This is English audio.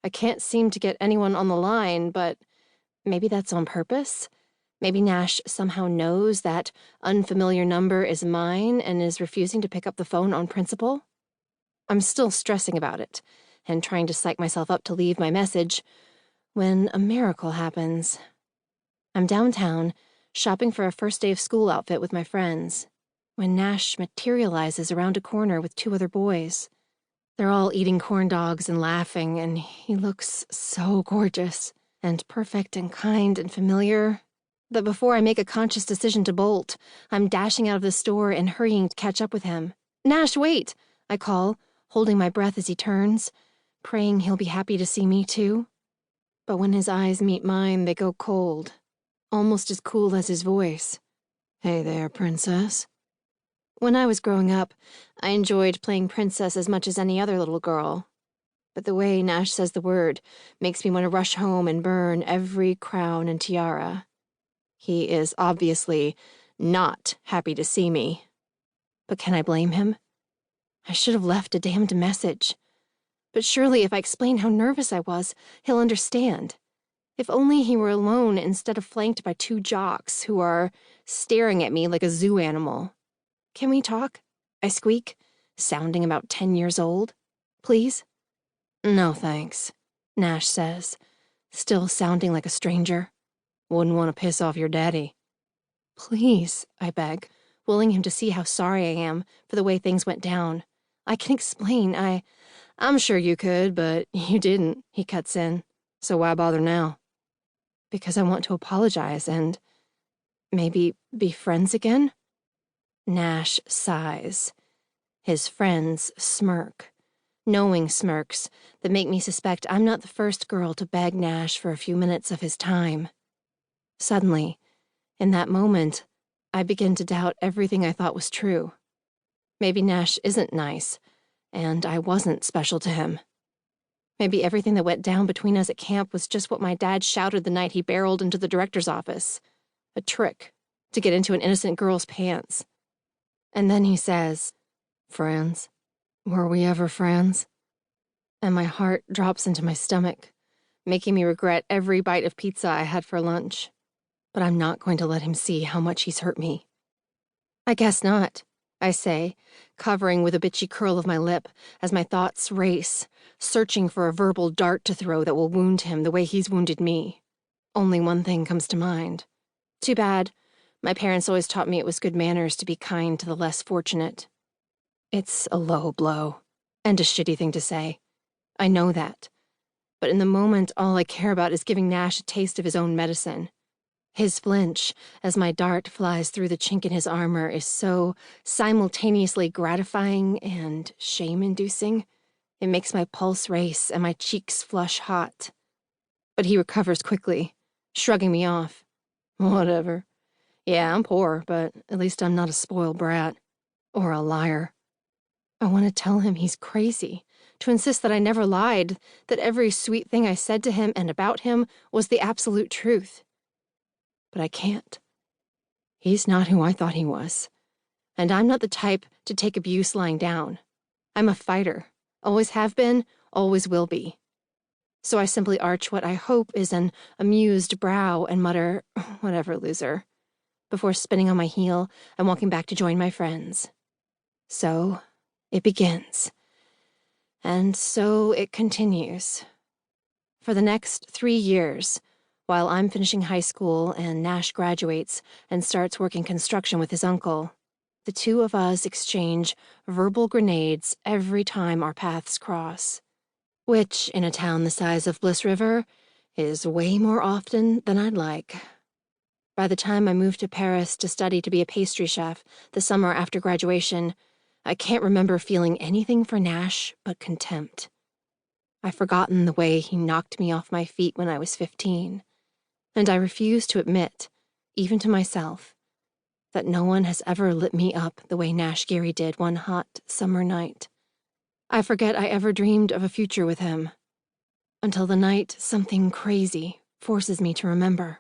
I can't seem to get anyone on the line, but maybe that's on purpose? Maybe Nash somehow knows that unfamiliar number is mine and is refusing to pick up the phone on principle? I'm still stressing about it and trying to psych myself up to leave my message when a miracle happens. I'm downtown, shopping for a first day of school outfit with my friends, when Nash materializes around a corner with 2 other boys. They're all eating corn dogs and laughing, and he looks so gorgeous and perfect and kind and familiar that before I make a conscious decision to bolt, I'm dashing out of the store and hurrying to catch up with him. "Nash, wait!" I call, holding my breath as he turns, praying he'll be happy to see me too. But when his eyes meet mine, they go cold, almost as cool as his voice. "Hey there, princess." When I was growing up, I enjoyed playing princess as much as any other little girl. But the way Nash says the word makes me want to rush home and burn every crown and tiara. He is obviously not happy to see me. But can I blame him? I should have left a damned message. But surely if I explain how nervous I was, he'll understand. If only he were alone instead of flanked by 2 jocks who are staring at me like a zoo animal. "Can we talk?" I squeak, sounding about 10 years old. "Please?" "No, thanks," Nash says, still sounding like a stranger. "Wouldn't want to piss off your daddy." "Please," I beg, willing him to see how sorry I am for the way things went down. "I can explain, I'm sure you could, but you didn't," he cuts in. "So why bother now?" "Because I want to apologize and maybe be friends again?" Nash sighs. His friends smirk. Knowing smirks that make me suspect I'm not the first girl to beg Nash for a few minutes of his time. Suddenly, in that moment, I begin to doubt everything I thought was true. Maybe Nash isn't nice, and I wasn't special to him. Maybe everything that went down between us at camp was just what my dad shouted the night he barreled into the director's office. A trick to get into an innocent girl's pants. And then he says, "Friends? Were we ever friends?" And my heart drops into my stomach, making me regret every bite of pizza I had for lunch. But I'm not going to let him see how much he's hurt me. "I guess not," I say, covering with a bitchy curl of my lip as my thoughts race, searching for a verbal dart to throw that will wound him the way he's wounded me. Only one thing comes to mind. Too bad. My parents always taught me it was good manners to be kind to the less fortunate. It's a low blow, and a shitty thing to say. I know that. But in the moment, all I care about is giving Nash a taste of his own medicine. His flinch, as my dart flies through the chink in his armor, is so simultaneously gratifying and shame-inducing. It makes my pulse race and my cheeks flush hot. But he recovers quickly, shrugging me off. "Whatever. Yeah, I'm poor, but at least I'm not a spoiled brat. Or a liar." I want to tell him he's crazy, to insist that I never lied, that every sweet thing I said to him and about him was the absolute truth. But I can't. He's not who I thought he was. And I'm not the type to take abuse lying down. I'm a fighter. Always have been, always will be. So I simply arch what I hope is an amused brow and mutter, "Whatever, loser," before spinning on my heel and walking back to join my friends. So it begins. And so it continues. For the next 3 years, while I'm finishing high school and Nash graduates and starts working construction with his uncle, the 2 of us exchange verbal grenades every time our paths cross, which, in a town the size of Bliss River, is way more often than I'd like. By the time I moved to Paris to study to be a pastry chef the summer after graduation, I can't remember feeling anything for Nash but contempt. I've forgotten the way he knocked me off my feet when I was 15, and I refuse to admit, even to myself, that no one has ever lit me up the way Nash Geary did one hot summer night. I forget I ever dreamed of a future with him, until the night something crazy forces me to remember.